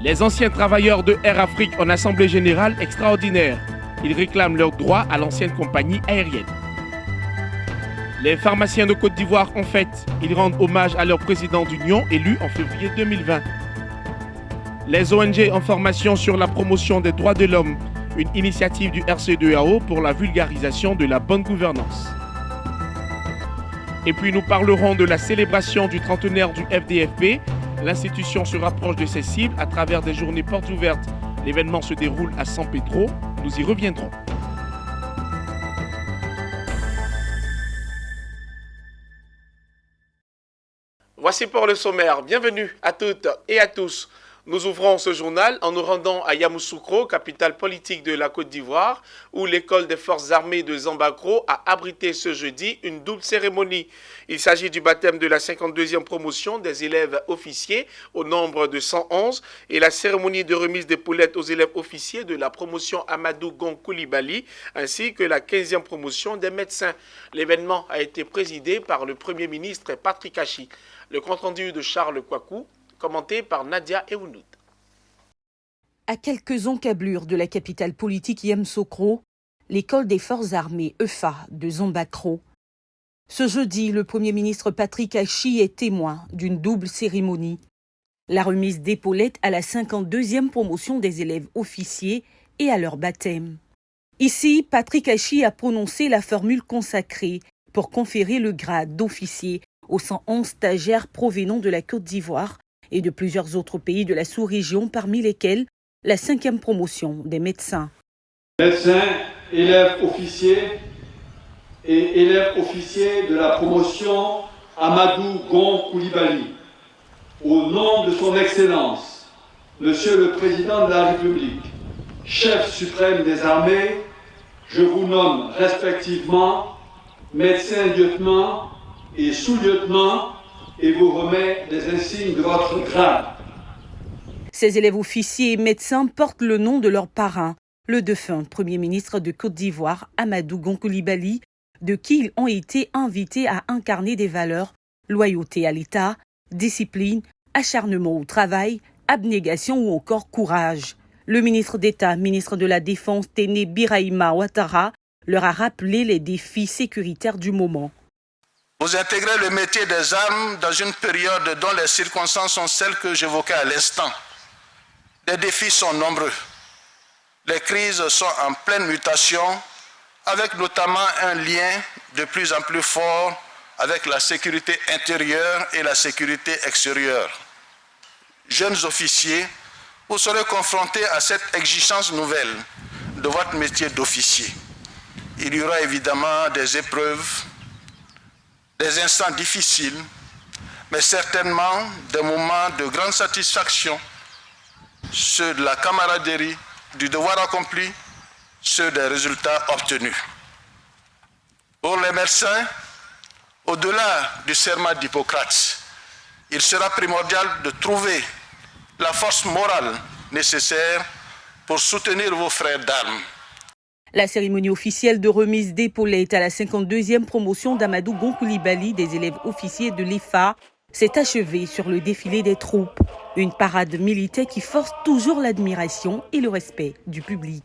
Les anciens travailleurs de Air Afrique en assemblée générale extraordinaire. Ils réclament leurs droits à l'ancienne compagnie aérienne. Les pharmaciens de Côte d'Ivoire en fête. Ils rendent hommage à leur président d'union élu en février 2020. Les ONG en formation sur la promotion des droits de l'homme. Une initiative du RC2AO pour la vulgarisation de la bonne gouvernance. Et puis nous parlerons de la célébration du trentenaire du FDFP. L'institution se rapproche de ses cibles à travers des journées portes ouvertes. L'événement se déroule à San Pedro. Nous y reviendrons. Voici pour le sommaire. Bienvenue à toutes et à tous. Nous ouvrons ce journal en nous rendant à Yamoussoukro, capitale politique de la Côte d'Ivoire, où l'école des forces armées de Zambakro a abrité ce jeudi une double cérémonie. Il s'agit du baptême de la 52e promotion des élèves officiers au nombre de 111 et la cérémonie de remise d'épaulettes aux élèves officiers de la promotion Amadou Gon Coulibaly ainsi que la 15e promotion des médecins. L'événement a été présidé par le Premier ministre Patrick Achi. Le compte-rendu de Charles Kouakou, commenté par Nadia Eounoud. À quelques encablures de la capitale politique Yamoussoukro, l'école des forces armées EFA de Zambakro. Ce jeudi, le Premier ministre Patrick Achi est témoin d'une double cérémonie. La remise d'épaulettes à la 52e promotion des élèves officiers et à leur baptême. Ici, Patrick Achi a prononcé la formule consacrée pour conférer le grade d'officier aux 111 stagiaires provenant de la Côte d'Ivoire et de plusieurs autres pays de la sous-région, parmi lesquels la 5e promotion des médecins. Médecins, élèves officiers et élèves officiers de la promotion Amadou Gon Coulibaly, au nom de son Excellence, Monsieur le Président de la République, chef suprême des armées, je vous nomme respectivement médecin lieutenant et sous-lieutenant et vous remet les insignes de votre grade. Ces élèves officiers et médecins portent le nom de leur parrain, le défunt Premier ministre de Côte d'Ivoire, Amadou Gon Coulibaly, de qui ils ont été invités à incarner des valeurs, loyauté à l'État, discipline, acharnement au travail, abnégation ou encore courage. Le ministre d'État, ministre de la Défense, Téné Birahima Ouattara, leur a rappelé les défis sécuritaires du moment. Vous intégrez le métier des armes dans une période dont les circonstances sont celles que j'évoquais à l'instant. Les défis sont nombreux. Les crises sont en pleine mutation, avec notamment un lien de plus en plus fort avec la sécurité intérieure et la sécurité extérieure. Jeunes officiers, vous serez confrontés à cette exigence nouvelle de votre métier d'officier. Il y aura évidemment des épreuves, des instants difficiles, mais certainement des moments de grande satisfaction, ceux de la camaraderie, du devoir accompli, ceux des résultats obtenus. Pour les médecins, au-delà du serment d'Hippocrate, il sera primordial de trouver la force morale nécessaire pour soutenir vos frères d'armes. La cérémonie officielle de remise d'épaulettes à la 52e promotion d'Amadou Gon Coulibaly des élèves officiers de l'EFA s'est achevée sur le défilé des troupes. Une parade militaire qui force toujours l'admiration et le respect du public.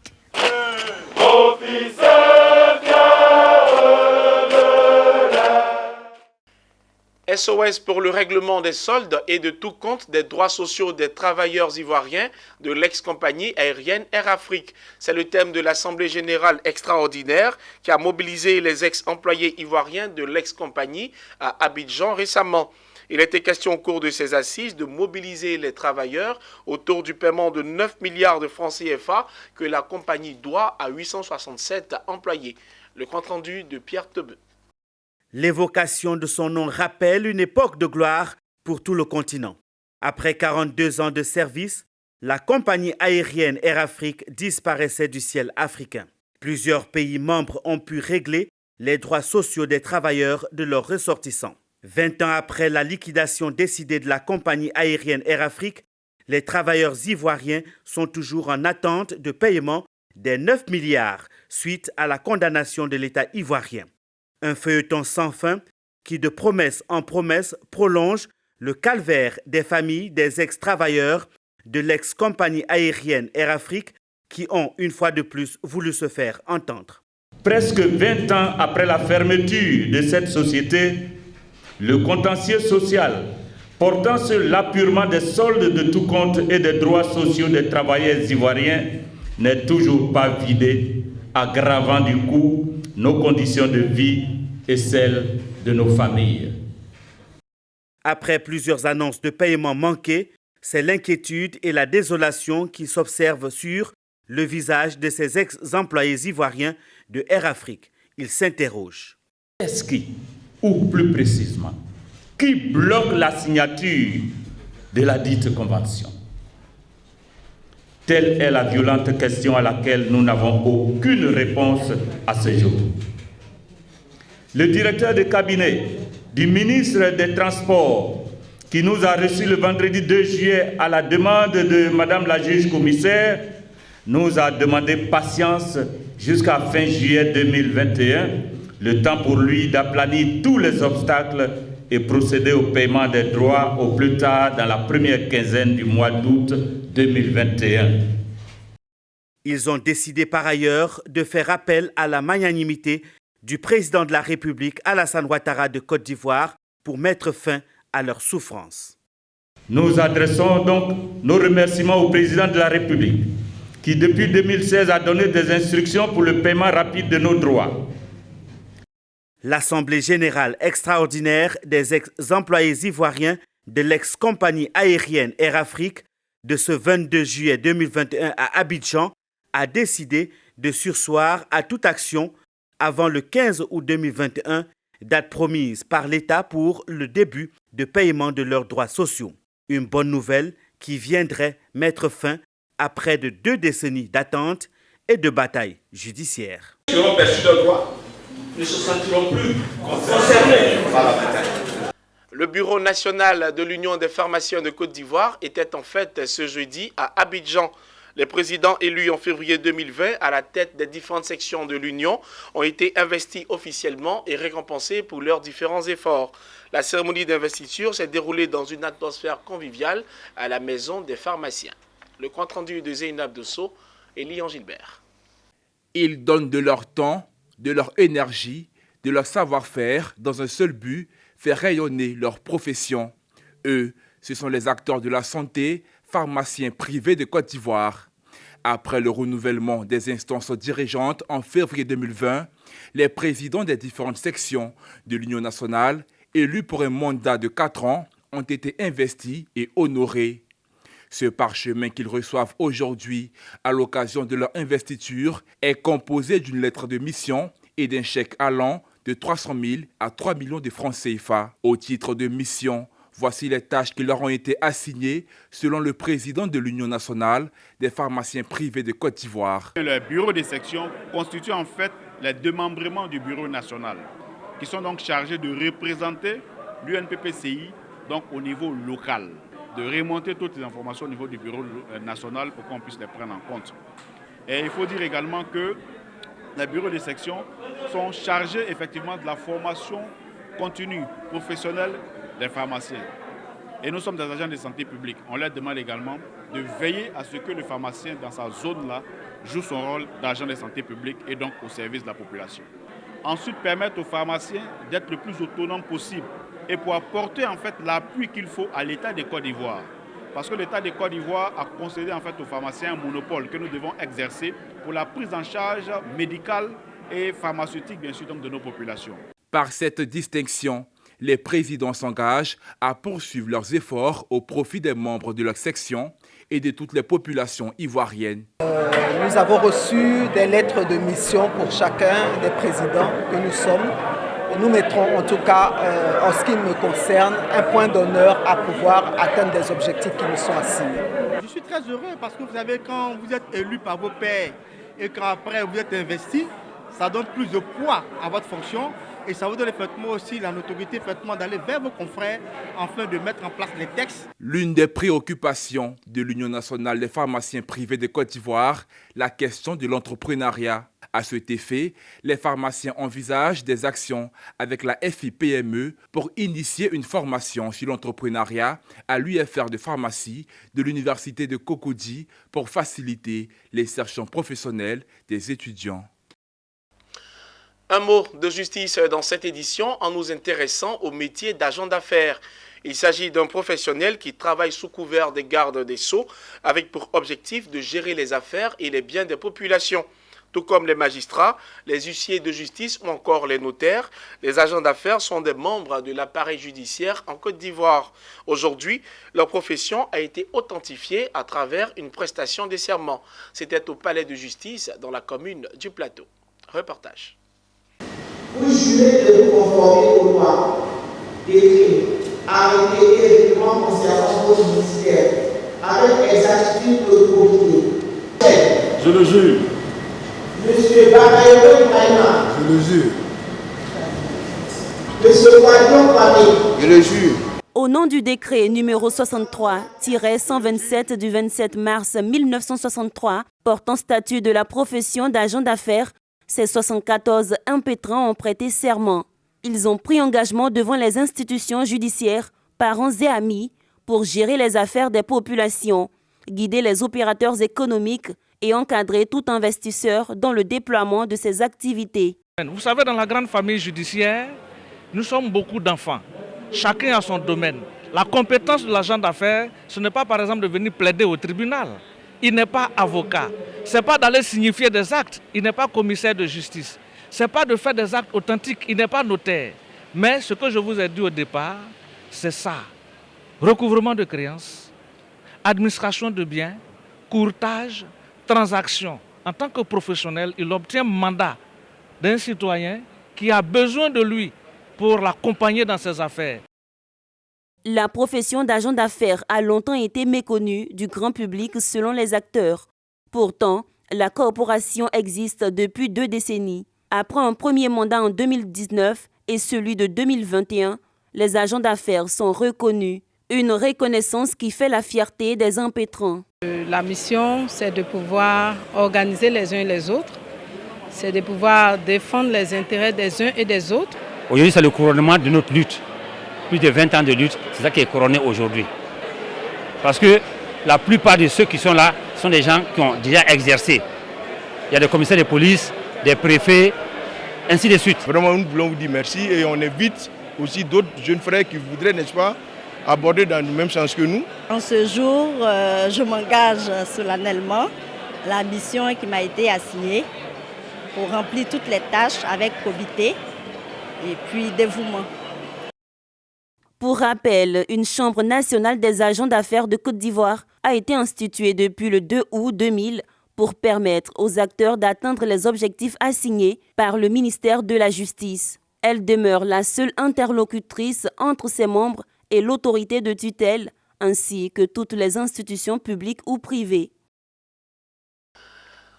SOS pour le règlement des soldes et de tout compte des droits sociaux des travailleurs ivoiriens de l'ex-compagnie aérienne Air Afrique. C'est le thème de l'Assemblée générale extraordinaire qui a mobilisé les ex-employés ivoiriens de l'ex-compagnie à Abidjan récemment. Il était question au cours de ces assises de mobiliser les travailleurs autour du paiement de 9 milliards de francs CFA que la compagnie doit à 867 employés. Le compte-rendu de Pierre Tebeu. L'évocation de son nom rappelle une époque de gloire pour tout le continent. Après 42 ans de service, la compagnie aérienne Air Afrique disparaissait du ciel africain. Plusieurs pays membres ont pu régler les droits sociaux des travailleurs de leurs ressortissants. 20 ans après la liquidation décidée de la compagnie aérienne Air Afrique, les travailleurs ivoiriens sont toujours en attente de paiement des 9 milliards suite à la condamnation de l'État ivoirien. Un feuilleton sans fin qui, de promesse en promesse, prolonge le calvaire des familles des ex-travailleurs de l'ex-compagnie aérienne Air Afrique qui ont une fois de plus voulu se faire entendre. Presque 20 ans après la fermeture de cette société, le contentieux social portant sur l'appurement des soldes de tout compte et des droits sociaux des travailleurs ivoiriens n'est toujours pas vidé, aggravant du coup nos conditions de vie et celles de nos familles. Après plusieurs annonces de paiement manqués, c'est l'inquiétude et la désolation qui s'observent sur le visage de ces ex-employés ivoiriens de Air Afrique. Ils s'interrogent. Est-ce qui, ou plus précisément, qui bloque la signature de la dite convention? Telle est la violente question à laquelle nous n'avons aucune réponse à ce jour. Le directeur de cabinet du ministre des Transports, qui nous a reçus le vendredi 2 juillet à la demande de Madame la juge commissaire, nous a demandé patience jusqu'à fin juillet 2021, le temps pour lui d'aplanir tous les obstacles et procéder au paiement des droits au plus tard dans la première quinzaine du mois d'août 2021. Ils ont décidé par ailleurs de faire appel à la magnanimité du président de la République Alassane Ouattara de Côte d'Ivoire pour mettre fin à leurs souffrances. Nous adressons donc nos remerciements au président de la République qui depuis 2016 a donné des instructions pour le paiement rapide de nos droits. L'Assemblée générale extraordinaire des ex-employés ivoiriens de l'ex-compagnie aérienne Air Afrique de ce 22 juillet 2021 à Abidjan a décidé de surseoir à toute action avant le 15 août 2021, date promise par l'État pour le début de paiement de leurs droits sociaux. Une bonne nouvelle qui viendrait mettre fin à près de 2 décennies d'attente et de bataille judiciaire. Ils seront perçus de droit, ne se sentiront plus concernés par la bataille. Le Bureau national de l'Union des pharmaciens de Côte d'Ivoire était en fait ce jeudi à Abidjan. Les présidents élus en février 2020 à la tête des différentes sections de l'Union ont été investis officiellement et récompensés pour leurs différents efforts. La cérémonie d'investiture s'est déroulée dans une atmosphère conviviale à la maison des pharmaciens. Le compte-rendu de Zeynab Dosso et Lyon Gilbert. Ils donnent de leur temps, de leur énergie, de leur savoir-faire dans un seul but, faire rayonner leur profession. Eux, ce sont les acteurs de la santé, pharmaciens privés de Côte d'Ivoire. Après le renouvellement des instances dirigeantes en février 2020, les présidents des différentes sections de l'Union nationale, élus pour un mandat de 4 ans, ont été investis et honorés. Ce parchemin qu'ils reçoivent aujourd'hui à l'occasion de leur investiture est composé d'une lettre de mission et d'un chèque allant de 300 000 à 3 millions de francs CFA. Au titre de mission, voici les tâches qui leur ont été assignées selon le président de l'Union nationale des pharmaciens privés de Côte d'Ivoire. Le bureau des sections constitue en fait les démembrements du bureau national qui sont donc chargés de représenter l'UNPPCI donc au niveau local, de remonter toutes les informations au niveau du bureau national pour qu'on puisse les prendre en compte. Et il faut dire également que les bureaux des sections sont chargés effectivement de la formation continue, professionnelle des pharmaciens. Et nous sommes des agents de santé publique. On leur demande également de veiller à ce que le pharmacien dans sa zone-là joue son rôle d'agent de santé publique et donc au service de la population. Ensuite, permettre aux pharmaciens d'être le plus autonomes possible et pour apporter en fait l'appui qu'il faut à l'État de Côte d'Ivoire. Parce que l'État de Côte d'Ivoire a concédé en fait aux pharmaciens un monopole que nous devons exercer pour la prise en charge médicale et pharmaceutique bien sûr donc de nos populations. Par cette distinction, les présidents s'engagent à poursuivre leurs efforts au profit des membres de leur section et de toutes les populations ivoiriennes. Nous avons reçu des lettres de mission pour chacun des présidents que nous sommes. Nous mettrons en tout cas, en ce qui me concerne, un point d'honneur à pouvoir atteindre des objectifs qui nous sont assignés. Je suis très heureux parce que vous savez, quand vous êtes élu par vos pairs et qu'après vous êtes investi, ça donne plus de poids à votre fonction Et ça vous donne effectivement aussi la notoriété d'aller vers vos confrères afin de mettre en place les textes. L'une des préoccupations de l'Union nationale des pharmaciens privés de Côte d'Ivoire, la question de l'entrepreneuriat. À cet effet, les pharmaciens envisagent des actions avec la FIPME pour initier une formation sur l'entrepreneuriat à l'UFR de pharmacie de l'Université de Cocody pour faciliter l'insertion professionnelle des étudiants. Un mot de justice dans cette édition en nous intéressant au métier d'agent d'affaires. Il s'agit d'un professionnel qui travaille sous couvert des gardes des Sceaux avec pour objectif de gérer les affaires et les biens des populations. Tout comme les magistrats, les huissiers de justice ou encore les notaires, les agents d'affaires sont des membres de l'appareil judiciaire en Côte d'Ivoire. Aujourd'hui, leur profession a été authentifiée à travers une prestation de serment. C'était au palais de justice dans la commune du Plateau. Reportage. Vous jurez de vous conformer aux lois, décrits, arrêtés et règlements concernant votre ministère, avec exactitude et probité. Je le jure. Monsieur Bakayoko Ibrahima. Je le jure. Monsieur Kwadion Kwame. Je le jure. Au nom du décret numéro 63-127 du 27 mars 1963 portant statut de la profession d'agent d'affaires, ces 74 impétrants ont prêté serment. Ils ont pris engagement devant les institutions judiciaires, parents et amis pour gérer les affaires des populations, guider les opérateurs économiques et encadrer tout investisseur dans le déploiement de ses activités. Vous savez, dans la grande famille judiciaire, nous sommes beaucoup d'enfants. Chacun a son domaine. La compétence de l'agent d'affaires, ce n'est pas par exemple de venir plaider au tribunal. Il n'est pas avocat. Ce n'est pas d'aller signifier des actes. Il n'est pas commissaire de justice. Ce n'est pas de faire des actes authentiques. Il n'est pas notaire. Mais ce que je vous ai dit au départ, c'est ça. Recouvrement de créances, administration de biens, courtage, transaction. En tant que professionnel, il obtient mandat d'un citoyen qui a besoin de lui pour l'accompagner dans ses affaires. La profession d'agent d'affaires a longtemps été méconnue du grand public selon les acteurs. Pourtant, la corporation existe depuis 2 décennies. Après un premier mandat en 2019 et celui de 2021, les agents d'affaires sont reconnus. Une reconnaissance qui fait la fierté des impétrants. La mission, c'est de pouvoir organiser les uns et les autres. C'est de pouvoir défendre les intérêts des uns et des autres. Aujourd'hui, c'est le couronnement de notre lutte. Plus de 20 ans de lutte, c'est ça qui est couronné aujourd'hui. Parce que la plupart de ceux qui sont là sont des gens qui ont déjà exercé. Il y a des commissaires de police, des préfets, ainsi de suite. Vraiment, nous voulons vous dire merci et on invite aussi d'autres jeunes frères qui voudraient, n'est-ce pas, aborder dans le même sens que nous. En ce jour, je m'engage solennellement la mission qui m'a été assignée pour remplir toutes les tâches avec probité et puis dévouement. Pour rappel, une chambre nationale des agents d'affaires de Côte d'Ivoire a été instituée depuis le 2 août 2000 pour permettre aux acteurs d'atteindre les objectifs assignés par le ministère de la Justice. Elle demeure la seule interlocutrice entre ses membres et l'autorité de tutelle, ainsi que toutes les institutions publiques ou privées.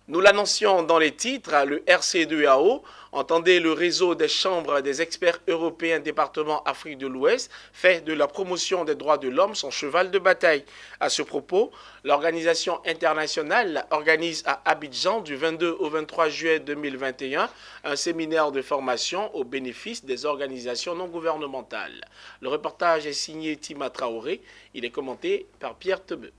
Nous l'annoncions dans les titres, le RC2AO, entendez le réseau des chambres des experts européens département Afrique de l'Ouest, fait de la promotion des droits de l'homme son cheval de bataille. À ce propos, l'organisation internationale organise à Abidjan du 22 au 23 juillet 2021 un séminaire de formation au bénéfice des organisations non gouvernementales. Le reportage est signé Tima Traoré, il est commenté par Pierre Tebeu.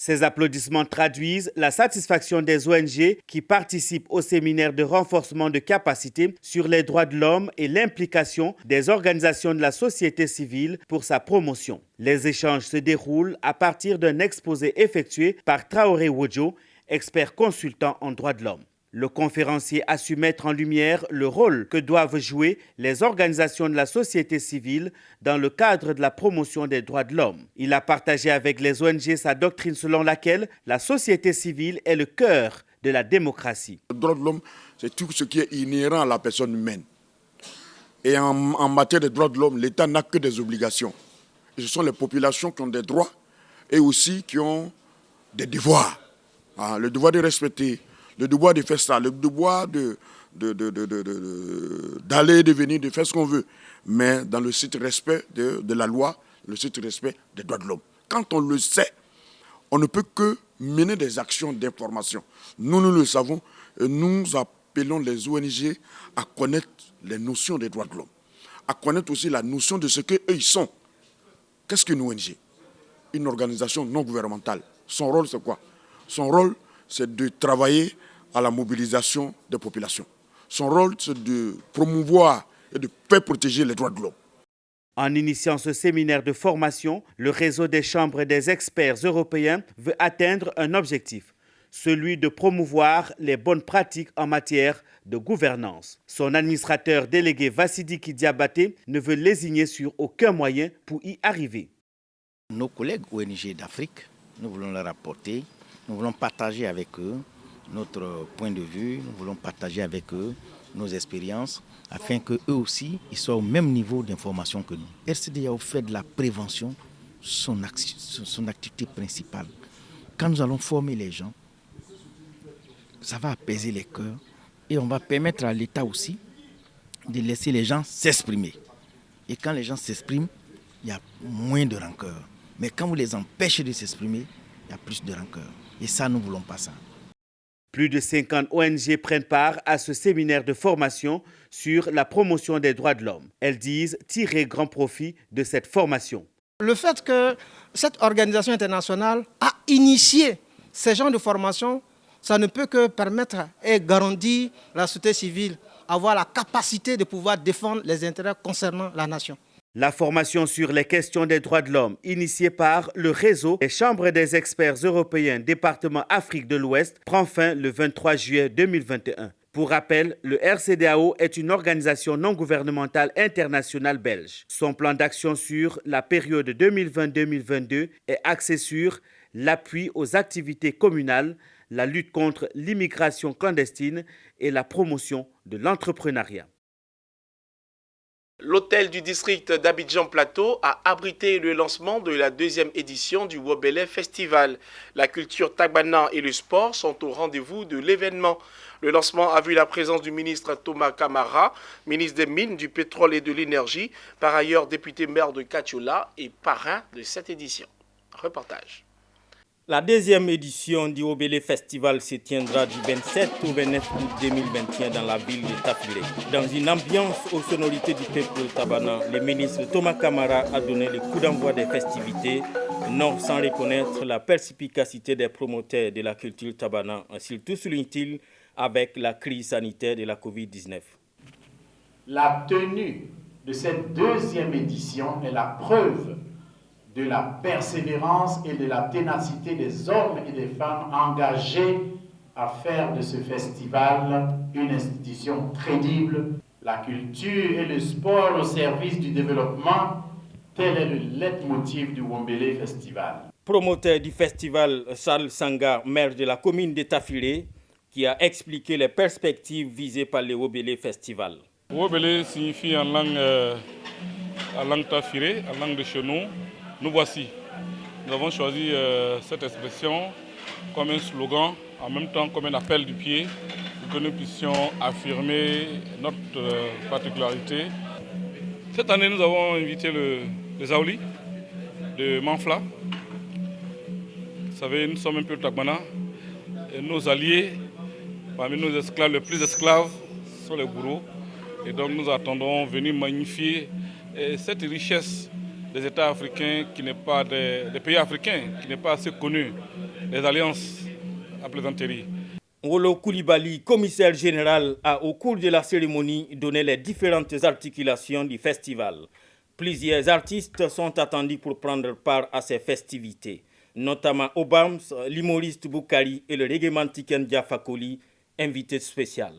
Ces applaudissements traduisent la satisfaction des ONG qui participent au séminaire de renforcement de capacité sur les droits de l'homme et l'implication des organisations de la société civile pour sa promotion. Les échanges se déroulent à partir d'un exposé effectué par Traoré Wodjo, expert consultant en droits de l'homme. Le conférencier a su mettre en lumière le rôle que doivent jouer les organisations de la société civile dans le cadre de la promotion des droits de l'homme. Il a partagé avec les ONG sa doctrine selon laquelle la société civile est le cœur de la démocratie. Le droit de l'homme, c'est tout ce qui est inhérent à la personne humaine. Et en matière de droits de l'homme, l'État n'a que des obligations. Et ce sont les populations qui ont des droits et aussi qui ont des devoirs. le devoir de respecter, le devoir de faire ça, le devoir d'aller et de venir, de faire ce qu'on veut, mais dans le strict respect de la loi, le strict respect des droits de l'homme. Quand on le sait, on ne peut que mener des actions d'information. Nous le savons, et nous appelons les ONG à connaître les notions des droits de l'homme, à connaître aussi la notion de ce qu'eux ils sont. Qu'est-ce qu'une ONG? Une organisation non gouvernementale. Son rôle, c'est quoi? Son rôle, c'est de travailler à la mobilisation des populations. Son rôle, c'est de promouvoir et de faire protéger les droits de l'homme. En initiant ce séminaire de formation, le réseau des chambres des experts européens veut atteindre un objectif, celui de promouvoir les bonnes pratiques en matière de gouvernance. Son administrateur délégué Vassidiki Diabaté ne veut lésigner sur aucun moyen pour y arriver. Nos collègues ONG d'Afrique, nous voulons leur apporter, nous voulons partager avec eux notre point de vue, nous voulons partager avec eux nos expériences, afin qu'eux aussi ils soient au même niveau d'information que nous. RCDAO fait de la prévention son activité principale. Quand nous allons former les gens, ça va apaiser les cœurs et on va permettre à l'État aussi de laisser les gens s'exprimer. Et quand les gens s'expriment, il y a moins de rancœur. Mais quand vous les empêchez de s'exprimer, il y a plus de rancœur. Et ça, nous ne voulons pas ça. Plus de 50 ONG prennent part à ce séminaire de formation sur la promotion des droits de l'homme. Elles disent tirer grand profit de cette formation. Le fait que cette organisation internationale a initié ces genres de formation, ça ne peut que permettre et garantir la société civile, avoir la capacité de pouvoir défendre les intérêts concernant la nation. La formation sur les questions des droits de l'homme, initiée par le réseau des chambres des experts européens département Afrique de l'Ouest, prend fin le 23 juillet 2021. Pour rappel, le RCDAO est une organisation non gouvernementale internationale belge. Son plan d'action sur la période 2020-2022 est axé sur l'appui aux activités communales, la lutte contre l'immigration clandestine et la promotion de l'entrepreneuriat. L'hôtel du district d'Abidjan Plateau a abrité le lancement de la deuxième édition du Wobélé Festival. La culture tagbana et le sport sont au rendez-vous de l'événement. Le lancement a vu la présence du ministre Thomas Kamara, ministre des Mines, du Pétrole et de l'Énergie, par ailleurs député maire de Katiola et parrain de cette édition. Reportage. La deuxième édition du Wobélé Festival se tiendra du 27 au 29 août 2021 dans la ville de Tafilé. Dans une ambiance aux sonorités du peuple tabana, le ministre Thomas Kamara a donné le coup d'envoi des festivités, non sans reconnaître la perspicacité des promoteurs de la culture tabana, surtout souligne-t-il avec la crise sanitaire de la Covid-19. La tenue de cette deuxième édition est la preuve de la persévérance et de la ténacité des hommes et des femmes engagés à faire de ce festival une institution crédible. La culture et le sport au service du développement, tel est le leitmotiv du Wobélé Festival. Promoteur du festival, Charles Sanga, maire de la commune de Tafilé, qui a expliqué les perspectives visées par le Wobélé Festival. Wobélé signifie en langue tafilé, en langue de chez nous. Nous voici. Nous avons choisi cette expression comme un slogan, en même temps comme un appel du pied, pour que nous puissions affirmer notre particularité. Cette année, nous avons invité les Aouli de Manfla. Vous savez, nous sommes un peu tagbana. Et nos alliés, parmi nos esclaves, les plus esclaves, sont les bourreaux. Et donc nous attendons venir magnifier cette richesse des États africains, qui n'est pas des pays africains, qui n'est pas assez connu, les alliances à plaisanterie. Wolo Koulibaly, commissaire général, a au cours de la cérémonie donné les différentes articulations du festival. Plusieurs artistes sont attendus pour prendre part à ces festivités, notamment Obams, l'humoriste Boukari et le reggaemantiquien Diafakoli, invité spécial.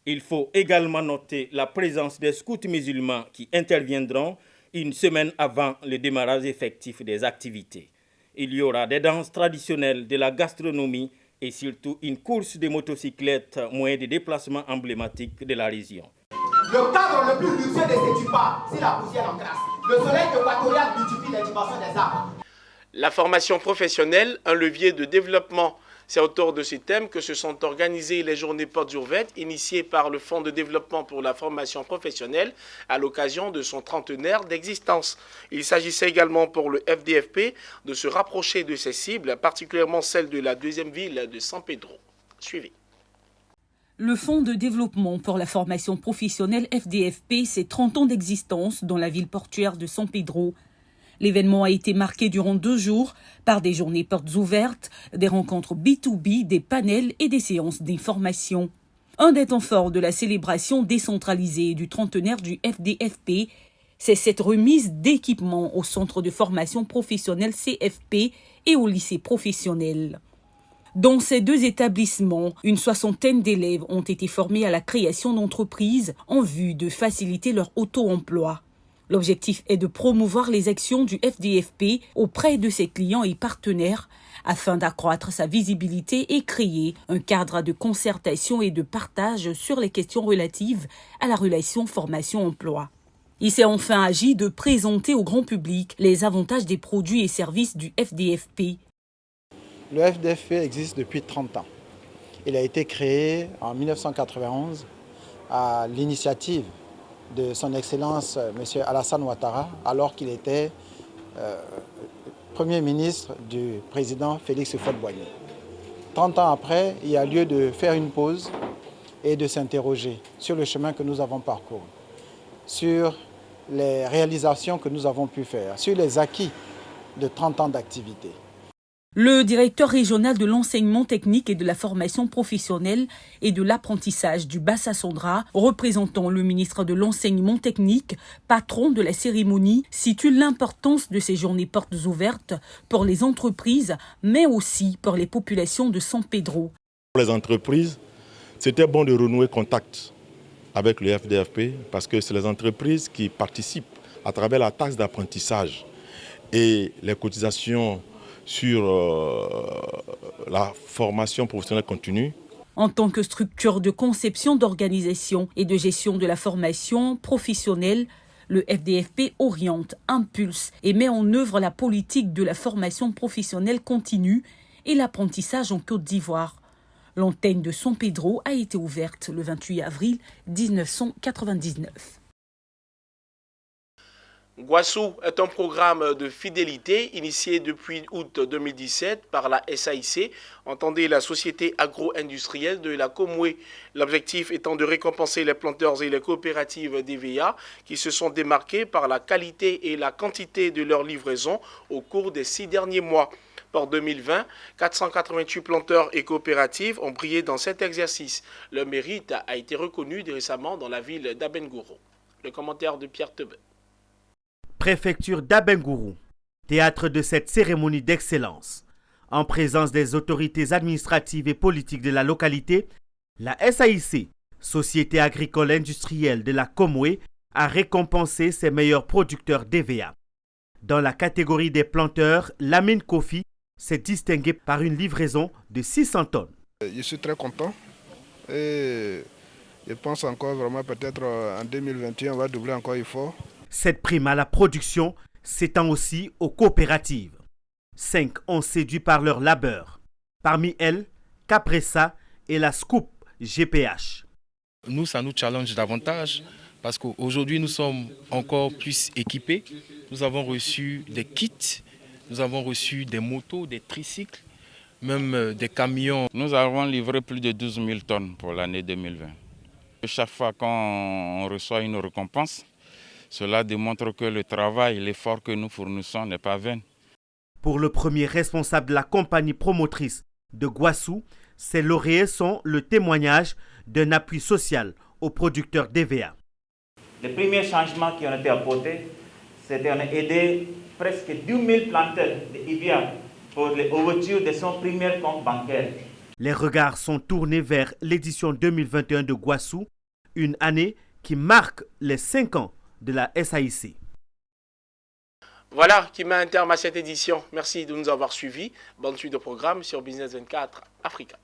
Il faut également noter la présence des scouts musulmans qui interviendront une semaine avant le démarrage effectif des activités. Il y aura des danses traditionnelles, de la gastronomie et surtout une course de motocyclettes, moyen de déplacement emblématique de la région. Le cadre le plus luxueux de ces tupas, c'est la poussière en crasse. Le soleil équatorial multiplie les dimensions des arbres. La formation professionnelle, un levier de développement. C'est autour de ces thèmes que se sont organisées les journées portes ouvertes initiées par le Fonds de développement pour la formation professionnelle à l'occasion de son trentenaire d'existence. Il s'agissait également pour le FDFP de se rapprocher de ses cibles, particulièrement celle de la deuxième ville de San Pedro. Suivez. Le Fonds de développement pour la formation professionnelle FDFP, c'est 30 ans d'existence dans la ville portuaire de San Pedro. L'événement a été marqué durant 2 jours par des journées portes ouvertes, des rencontres B2B, des panels et des séances d'information. Un des temps forts de la célébration décentralisée du trentenaire du FDFP, c'est cette remise d'équipements au centre de formation professionnelle CFP et au lycée professionnel. Dans ces 2 établissements, une 60aine d'élèves ont été formés à la création d'entreprises en vue de faciliter leur auto-emploi. L'objectif est de promouvoir les actions du FDFP auprès de ses clients et partenaires afin d'accroître sa visibilité et créer un cadre de concertation et de partage sur les questions relatives à la relation formation-emploi. Il s'est enfin agi de présenter au grand public les avantages des produits et services du FDFP. Le FDFP existe depuis 30 ans. Il a été créé en 1991 à l'initiative de son Excellence M. Alassane Ouattara, alors qu'il était Premier ministre du président Félix Houphouët-Boigny. 30 ans après, il y a lieu de faire une pause et de s'interroger sur le chemin que nous avons parcouru, sur les réalisations que nous avons pu faire, sur les acquis de 30 ans d'activité. Le directeur régional de l'enseignement technique et de la formation professionnelle et de l'apprentissage du Bassa-Sondra, représentant le ministre de l'enseignement technique, patron de la cérémonie, situe l'importance de ces journées portes ouvertes pour les entreprises, mais aussi pour les populations de San Pedro. Pour les entreprises, c'était bon de renouer contact avec le FDFP parce que c'est les entreprises qui participent à travers la taxe d'apprentissage et les cotisations sur la formation professionnelle continue. En tant que structure de conception, d'organisation et de gestion de la formation professionnelle, le FDFP oriente, impulse et met en œuvre la politique de la formation professionnelle continue et l'apprentissage en Côte d'Ivoire. L'antenne de San Pedro a été ouverte le 28 avril 1999. Guassou est un programme de fidélité initié depuis août 2017 par la SAIC, entendez la Société agro-industrielle de la Comoué. L'objectif étant de récompenser les planteurs et les coopératives d'EVA qui se sont démarqués par la qualité et la quantité de leur livraison au cours des 6 derniers mois. Pour 2020, 488 planteurs et coopératives ont brillé dans cet exercice. Leur mérite a été reconnu récemment dans la ville d'Abengourou. Le commentaire de Pierre Tebet. Préfecture d'Abengourou, théâtre de cette cérémonie d'excellence. En présence des autorités administratives et politiques de la localité, la SAIC, Société agricole industrielle de la Comoué, a récompensé ses meilleurs producteurs d'EVA. Dans la catégorie des planteurs, Lamine Kofi s'est distingué par une livraison de 600 tonnes. Je suis très content et je pense encore vraiment peut-être en 2021 on va doubler encore l'effort. Cette prime à la production s'étend aussi aux coopératives. 5 ont séduit par leur labeur. Parmi elles, Capressa et la Scoop GPH. Nous, ça nous challenge davantage parce qu'aujourd'hui, nous sommes encore plus équipés. Nous avons reçu des kits, nous avons reçu des motos, des tricycles, même des camions. Nous avons livré plus de 12 000 tonnes pour l'année 2020. Chaque fois qu'on reçoit une récompense, cela démontre que le travail, l'effort que nous fournissons n'est pas vain. Pour le premier responsable de la compagnie promotrice de Guassou, ces lauréats sont le témoignage d'un appui social aux producteurs d'EVA. Les premiers changements qui ont été apportés, c'était qu'on a aidé presque 10 000 planteurs d'EVA pour l'ouverture de son premier compte bancaire. Les regards sont tournés vers l'édition 2021 de Guassou, une année qui marque les 5 ans de la SAIC. Voilà qui met un terme à cette édition. Merci de nous avoir suivis. Bonne suite de programme sur Business 24 Africa.